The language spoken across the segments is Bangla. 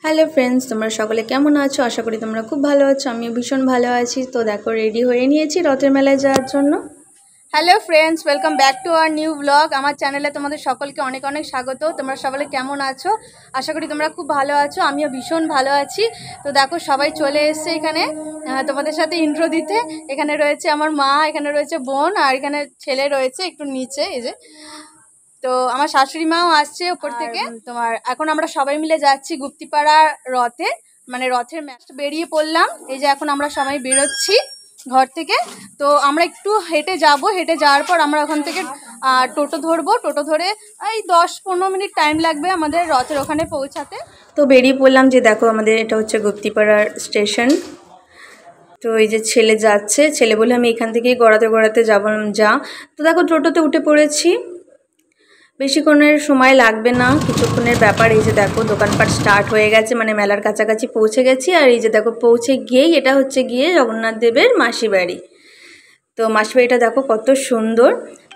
হ্যালো ফ্রেন্ডস, তোমরা সকলে কেমন আছো? আশা করি তোমরা খুব ভালো আছো। আমিও ভীষণ ভালো আছি। তো দেখো, রেডি হয়ে নিয়েছি রথের মেলায় যাওয়ার জন্য। Hello friends, welcome back to our new blog. আমার চ্যানেলে তোমাদের সকলকে অনেক অনেক স্বাগত। তোমরা সকলে কেমন আছো? আশা করি তোমরা খুব ভালো আছো। আমিও ভীষণ ভালো আছি। তো দেখো, সবাই চলে এসছে এখানে তোমাদের সাথে ইন্ট্রো দিতে। এখানে রয়েছে আমার মা, এখানে রয়েছে বোন, আর এখানে ছেলে রয়েছে একটু নিচে, এই যে। তো আমার শাশুড়ি মাও আসছে উপর থেকে। তোমার এখন আমরা সবাই মিলে যাচ্ছি গুপ্তিপাড়া রথে, মানে রথের ম্যাচটা বেরিয়ে পড়লাম। এই যে এখন আমরা সবাই বেরোচ্ছি ঘর থেকে। তো আমরা একটু হেঁটে যাব, হেঁটে যাওয়ার পর আমরা ওখান থেকে টোটো ধরবো। টোটো ধরে এই 10-15 মিনিট টাইম লাগবে আমাদের রথের ওখানে পৌঁছাতে। তো বেরিয়ে পড়লাম। যে দেখো, আমাদের এটা হচ্ছে গুপ্তিপাড়ার স্টেশন। তো এই যে ছেলে যাচ্ছে, ছেলে বলে আমি এখান থেকেই গড়াতে গড়াতে যাবো। তো দেখো, টোটোতে উঠে পড়েছি। বেশিক্ষণের সময় লাগবে না, কিছুক্ষণের ব্যাপার। এই যে দেখো, দোকানপাট স্টার্ট হয়ে গেছে, মানে মেলার কাছাকাছি পৌঁছে গেছি। আর এই যে দেখো, পৌঁছে গিয়েই এটা হচ্ছে গিয়ে জগন্নাথ দেবের মাসি বাড়ি। তো মাসি বাড়িটা দেখো কত সুন্দর।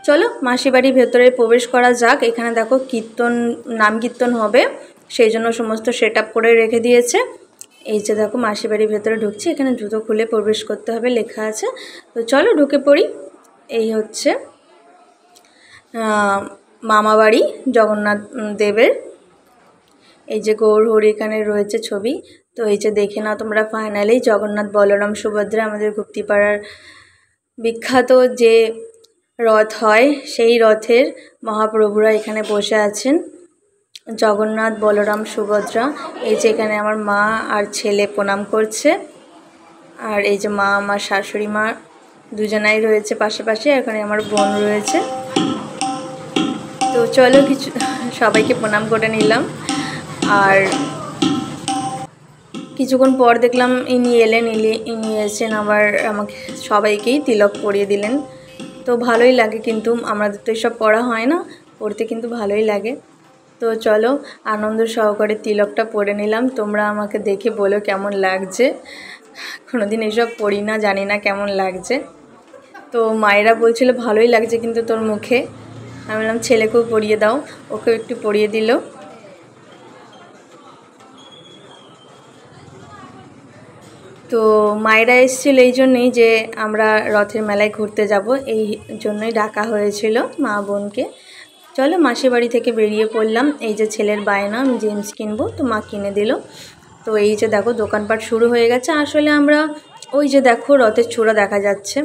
চলো মাসি বাড়ির ভেতরে প্রবেশ করা যাক। এখানে দেখো কীর্তন, নাম কীর্তন হবে, সেই জন্য সমস্ত সেট আপ করে রেখে দিয়েছে। এই যে দেখো, মাসি বাড়ির ভেতরে ঢুকছি। এখানে জুতো খুলে প্রবেশ করতে হবে লেখা আছে। তো চলো ঢুকে পড়ি। এই হচ্ছে মামাবাড়ি জগন্নাথ দেবের। এই যে গৌর হরি এখানে রয়েছে ছবি। তো এই যে দেখে নাও তোমরা, ফাইনালি জগন্নাথ বলরাম সুভদ্রা, আমাদের গুপ্তিপাড়ার বিখ্যাত যে রথ হয়, সেই রথের মহাপ্রভুরা এখানে বসে আছেন। জগন্নাথ বলরাম সুভদ্রা। এই যে এখানে আমার মা আর ছেলে প্রণাম করছে। আর এই যে মা, আমার শাশুড়ি মা দুজনাই রয়েছে পাশাপাশি। এখানে আমার বোন রয়েছে। তো চলো সবাইকে প্রণাম করে নিলাম। আর কিছুক্ষণ পর দেখলাম ইনি এসেছেন আবার আমাকে সবাইকেই তিলক পরিয়ে দিলেন। তো ভালোই লাগে, কিন্তু আমাদের তো এসব পড়া হয় না, পড়তে কিন্তু ভালোই লাগে। তো চলো আনন্দ সহকারে তিলকটা পরে নিলাম। তোমরা আমাকে দেখে বলো কেমন লাগছে। কোনোদিন এসব পড়ি না, জানি না কেমন লাগছে। তো মায়েরা বলছিল ভালোই লাগছে কিন্তু তোর মুখে। আমি বললাম ছেলেকেও পরিয়ে দাও, ওকেও একটু পরিয়ে দিল। তো মায়েরা এসেছিল এই জন্যই যে আমরা রথের মেলায় ঘুরতে যাব, এই জন্যই ডাকা হয়েছিল মা বোনকে। চলো মাসি বাড়ি থেকে বেরিয়ে পড়লাম। এই যে ছেলের বায়না, আমি জিন্স কিনবো, তো মা কিনে দিল। তো এই যে দেখো, দোকানপাট শুরু হয়ে গেছে। আসলে আমরা ওই যে দেখো রথের চূড়া দেখা যাচ্ছে।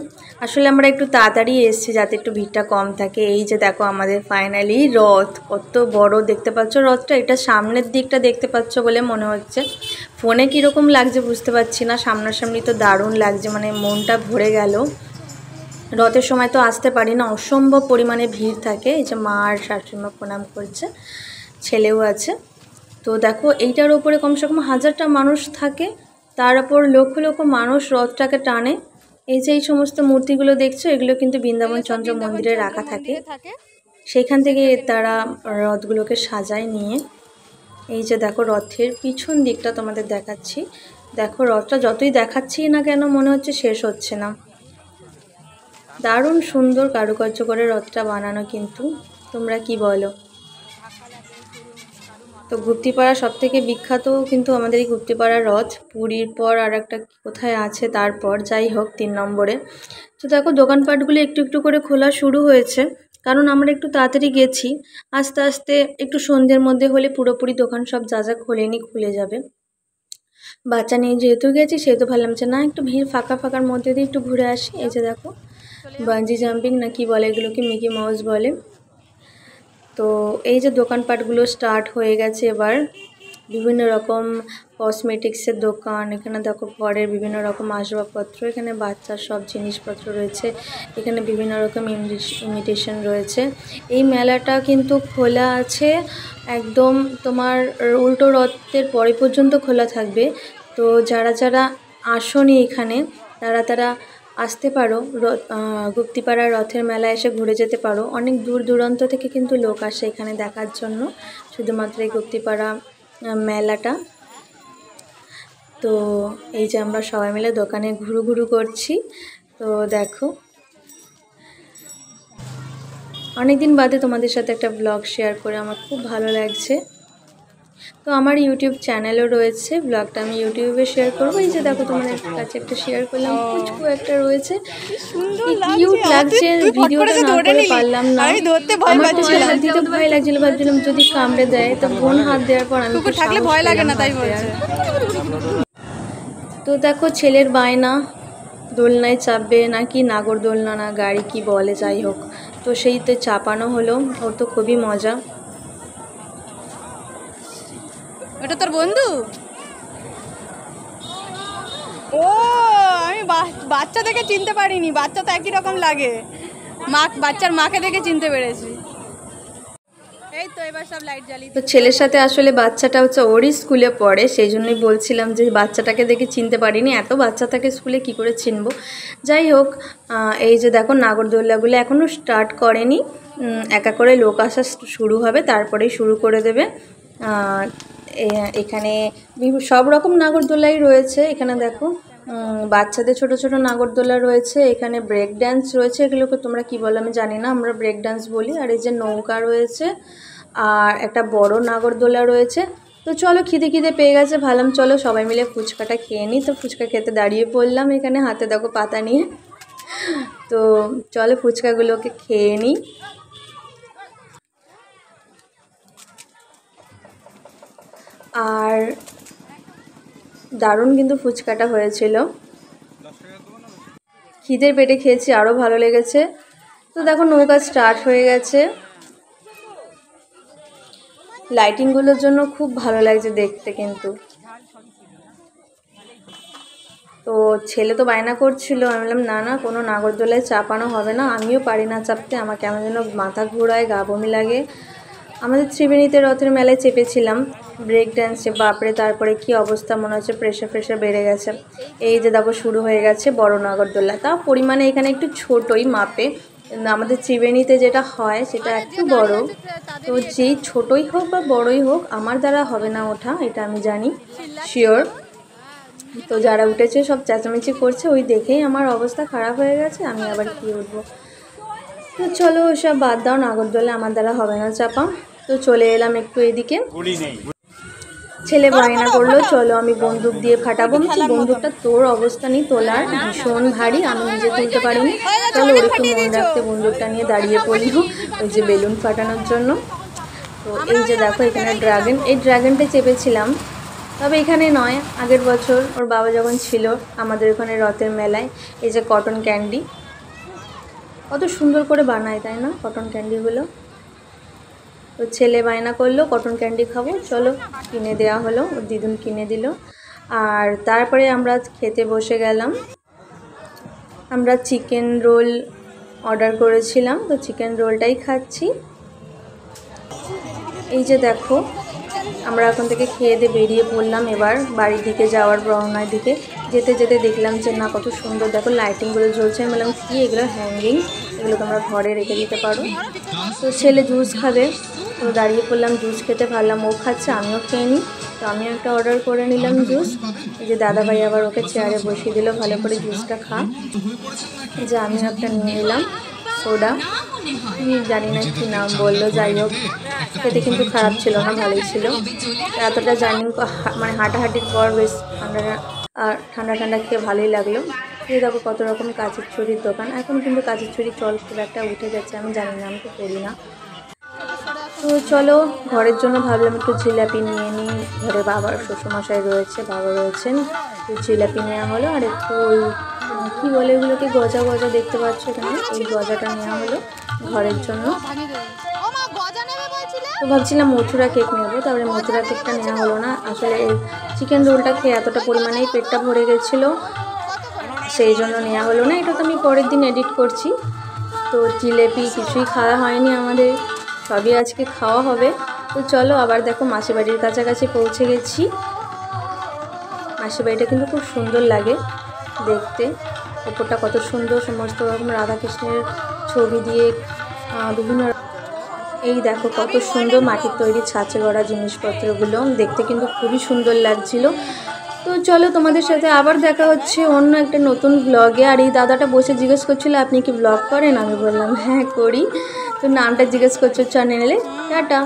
আসলে আমরা একটু তাড়াতাড়ি এসেছি যাতে একটু ভিড়টা কম থাকে। এই যে দেখো, আমাদের ফাইনালি রথ কত বড় দেখতে পাচ্ছ রথটা। এটা সামনের দিকটা দেখতে পাচ্ছ বলে মনে হচ্ছে, ফোনে কীরকম লাগছে বুঝতে পারছি না, সামনাসামনি তো দারুণ লাগছে, মানে মনটা ভরে গেল। রথের সময় তো আসতে পারি না, অসম্ভব পরিমাণে ভিড় থাকে। এই যে মা আর শাশুড়িমা প্রণাম করছে, ছেলেও আছে। তো দেখো, এইটার ওপরে কমসে কম 1000টা মানুষ থাকে, তার উপর লক্ষ লক্ষ মানুষ রথটাকে টানে। এই যে এই সমস্ত মূর্তিগুলো দেখছো, এগুলো কিন্তু বৃন্দাবন চন্দ্র মন্দিরে রাখা থাকে, সেখান থেকে তারা রথগুলোকে সাজায় নিয়ে। এই যে দেখো, রথের পিছন দিকটা তোমাদের দেখাচ্ছি। দেখো, রথটা যতই দেখাচ্ছি না কেন মনে হচ্ছে শেষ হচ্ছে না। দারুণ সুন্দর কারুকার্য করে রথটা বানানো, কিন্তু তোমরা কি বলো? তো গুপ্তিপাড়া সব থেকে বিখ্যাত কিন্তু আমাদের এই গুপ্তিপাড়ার রথ। পুরীর পর আর একটা কোথায় আছে তারপর, যাই হোক 3 নম্বরে। তো দেখো, দোকানপাটগুলো একটু একটু করে খোলা শুরু হয়েছে, কারণ আমরা একটু তাড়াতাড়ি গেছি। আস্তে আস্তে একটু সন্ধ্যের মধ্যে হলে পুরোপুরি দোকান সব যা যা খোলেনি খুলে যাবে। বাচ্চা নিয়ে যেহেতু গেছি, সেহেতু ভাবলাম যে না, একটু ভিড় ফাঁকার মধ্যে দিয়ে একটু ঘুরে আসি। এই যে দেখো, বাঞ্জি জাম্পিং না কি বলে এগুলোকে, মিকি মাউস বলে। তো এই যে দোকানপাটগুলো স্টার্ট হয়ে গেছে এবার। বিভিন্ন রকম কসমেটিক্সের দোকান, এখানে দেখো ঘরের বিভিন্ন রকম আসবাবপত্র, এখানে বাচ্চার সব জিনিসপত্র রয়েছে, এখানে বিভিন্ন রকম ইমিটেশন রয়েছে। এই মেলাটা কিন্তু খোলা আছে একদম তোমার উল্টো রথের পরে পর্যন্ত খোলা থাকবে। তো যারা যারা আসোনি এখানে, তারা আসতে পারো, গুপ্তিপাড়ার রথের মেলায় এসে ঘুরে যেতে পারো। অনেক দূর দূরান্ত থেকে কিন্তু লোক আসে এখানে দেখার জন্য, শুধুমাত্র এই গুপ্তিপাড়া মেলাটা। তো এই যে আমরা সবাই মিলে দোকানে ঘুরু করছি। তো দেখো, অনেকদিন বাদে তোমাদের সাথে একটা ব্লগ শেয়ার করে আমার খুব ভালো লাগছে। তো আমার ইউটিউব চ্যানেলও রয়েছে, ব্লগটা আমি ইউটিউবে শেয়ার করবো। এই যে দেখো তোমাদের কাছে একটা শেয়ার করলাম, পুচকু একটা রয়েছে, কিউট লাগছে। ভিডিওটা না করে পারলাম না, আমার তো হাত দিতে ভয় লাগছিল, ভাবছিলাম যদি কামড়ে দেয়। তো বোন হাত দেওয়ার পর আমি থাকলে ভয় লাগে না তাই বলছে। তো দেখো ছেলের বায়না, দোলনায় চাপবে নাকি নাগরদোলনা না গাড়ি কি বলে, যাই হোক, তো সেই তো চাপানো হলো। ওর তো খুবই মজা। ওটা তোর বন্ধু? ও, আমি বাচ্চা দেখে চিনতে পারিনি, বাচ্চা তো একই রকম লাগে, বাচ্চার মাকে দেখে চিনতে পেরেছি। এই তো এবার সব লাইট জ্বালিয়ে। তো ছেলের সাথে আসলে বাচ্চাটা হচ্ছে ওরই স্কুলে পড়ে, সেই জন্যই বলছিলাম যে বাচ্চাটাকে দেখে চিনতে পারিনি, এত বাচ্চা থাকে স্কুলে কি করে চিনবো। যাই হোক, এই যে দেখো নাগরদোল্লাগুলো এখনও স্টার্ট করেনি, একা করে লোক আসা শুরু হবে, তারপরেই শুরু করে দেবে। এখানে সব রকম নাগরদোলাই রয়েছে। এখানে দেখো বাচ্চাদের ছোট ছোট নাগরদোলা রয়েছে, এখানে ব্রেক ড্যান্স রয়েছে, এগুলোকে তোমরা কি বলো আমি জানি না, আমরা ব্রেক ড্যান্স বলি। আর এই যে নৌকা রয়েছে, আর একটা বড় নাগরদোলা রয়েছে। তো চলো, খিদে খিদে পেয়ে গেছে, ভাবলাম চলো সবাই মিলে ফুচকাটা খেয়ে নিই। তো ফুচকা খেতে দাঁড়িয়ে পড়লাম, এখানে হাতে দেখো পাতা নিয়ে। তো চলো ফুচকাগুলোকে খেয়ে নিই। আর দারুণ কিন্তু ফুচকাটা হয়েছিল, খিদের পেটে খেয়েছি, আরও ভালো লেগেছে। তো দেখো নৌকা স্টার্ট হয়ে গেছে, লাইটিংগুলোর জন্য খুব ভালো লাগছে দেখতে কিন্তু। তো ছেলে তো বায়না করছিল, আমি বললাম না না, কোনো নাগরদোলায় চাপানো হবে না, আমিও পারি না চাপতে, আমার কেমন যেন মাথা ঘোরায়, গা বমি লাগে। আমাদের ত্রিবেণীতে রথের মেলায় চেপেছিলাম ব্রেক ড্যান্সে, বাপরে তারপরে কি অবস্থা, মনে হচ্ছে প্রেশার বেড়ে গেছে। এই যে দেখো শুরু হয়ে গেছে বড় নাগরদোলা, তা পরিমাণে এখানে একটু ছোটই মাপে, আমাদের ত্রিবেণীতে যেটা হয় সেটা একটু বড়। তো যেই ছোটই হোক বা বড়ই হোক, আমার দ্বারা হবে না ওঠা, এটা আমি জানি শিওর। তো যারা উঠেছে সব চেঁচামেচি করছে, ওই দেখেই আমার অবস্থা খারাপ হয়ে গেছে, আমি আবার কি উঠবো। তো চলো ওসব বাদ দাও, নাগরদোলা আমার দ্বারা হবে না চাপা। তো চলে এলাম একটু এদিকে, ছেলে বায়না করলো চলো আমি বন্দুক দিয়ে ফাটাবো। বন্দুকটা তোর অবস্থা নেই তোলার, ভীষণ ভারী, আমি নিজে তুলতে পারিনি। চলো ওর একটু মনে রাখতে বন্দুকটা নিয়ে দাঁড়িয়ে পড়লো ওই যে বেলুন ফাটানোর জন্য। তো এই যে দেখো এখানে ড্রাগন, এই ড্রাগনটা চেপেছিলাম, তবে এখানে নয়, আগের বছর ওর বাবা যখন ছিল আমাদের ওখানে রথের মেলায়। এই যে কটন ক্যান্ডি, কত সুন্দর করে বানায় তাই না কটন ক্যান্ডিগুলো। তো ছেলে বায়না করলো কটন ক্যান্ডি খাবো, চলো কিনে দেওয়া হলো, ওর দিদুন কিনে দিল। আর তারপরে আমরা খেতে বসে গেলাম। আমরা চিকেন রোল অর্ডার করেছিলাম, তো চিকেন রোলটাই খাচ্ছি। এই যে দেখো আমরা এখন থেকে খেয়ে দিয়ে বেরিয়ে পড়লাম এবার বাড়ির দিকে যাওয়ার রওনার দিকে। যেতে যেতে দেখলাম যে না কত সুন্দর দেখো লাইটিংগুলো জ্বলছে, আমি বললাম কি এগুলো হ্যাঙ্গিং, এগুলো তোমরা ঘরে রেখে দিতে পারো। তো ছেলে জুস খাবে, তো দাঁড়িয়ে পড়লাম জুস খেতে, ভাবলাম ও খাচ্ছে আমিও খেয়ে নিই। তো আমিও একটা অর্ডার করে নিলাম জুস। এই যে দাদাভাই আবার ওকে চেয়ারে বসিয়ে দিল, ভালো করে জুসটা খা। এই যে আমিও একটা নিয়ে নিলাম সোডা, জানি না কি নাম বললো, যাই হোক খেতে কিন্তু খারাপ ছিল না, ভালোই ছিল। এতটা জার্নি মানে হাঁটাহাঁটির পর বেশ ঠান্ডা ঠান্ডা খেয়ে ভালোই লাগলো। এই দেখো কত রকম কাঁচের ছুরির দোকান, এখন কিন্তু কাঁচের ছুরি চল খুব একটা উঠে গেছে, আমি জানি না, আমি তো করি না। তো চলো ঘরের জন্য ভাবলাম একটু জিলাপি নিয়ে নিই, ঘরে বাবার শ্বশুরমশাই রয়েছে, বাবা রয়েছেন, তো জিলাপি নেওয়া হলো। আর একটু ওই কী বলে এগুলোকে, গজা গজা দেখতে পাচ্ছ এখানে, ওই গজাটা নেওয়া হলো ঘরের জন্য। তো ভাবছিলাম মথুরা কেক নেবো, তারপরে মথুরা কেকটা নেওয়া হলো না। আসলে এই চিকেন রোলটা খেয়ে এতটা পরিমাণেই পেটটা ভরে গেছিলো, সেই জন্য নেওয়া হলো না। এটা তো আমি পরের দিন এডিট করছি। তো জিলেপি কিছুই খাওয়া হয়নি আমাদের, সবই আজকে খাওয়া হবে। তো চলো আবার দেখো মাসির বাড়ির কাছাকাছি পৌঁছে গেছি। মাসির বাড়িটা কিন্তু খুব সুন্দর লাগে দেখতে, ওপরটা কত সুন্দর, সমস্ত রকম রাধাকৃষ্ণের ছবি দিয়ে বিভিন্ন, এই দেখো কত সুন্দর মাটির তৈরি ছাঁচে গড়া জিনিসপত্রগুলো দেখতে কিন্তু খুবই সুন্দর লাগছিল। তো চলো তোমাদের সাথে আবার দেখা হচ্ছে অন্য একটা নতুন ব্লগে। আর এই দাদাটা বসে জিজ্ঞেস করছিল আপনি কি ব্লগ করেন, আমি বললাম হ্যাঁ করি। তো নামটা জিজ্ঞেস করছো চ্যানেলে, টাটা।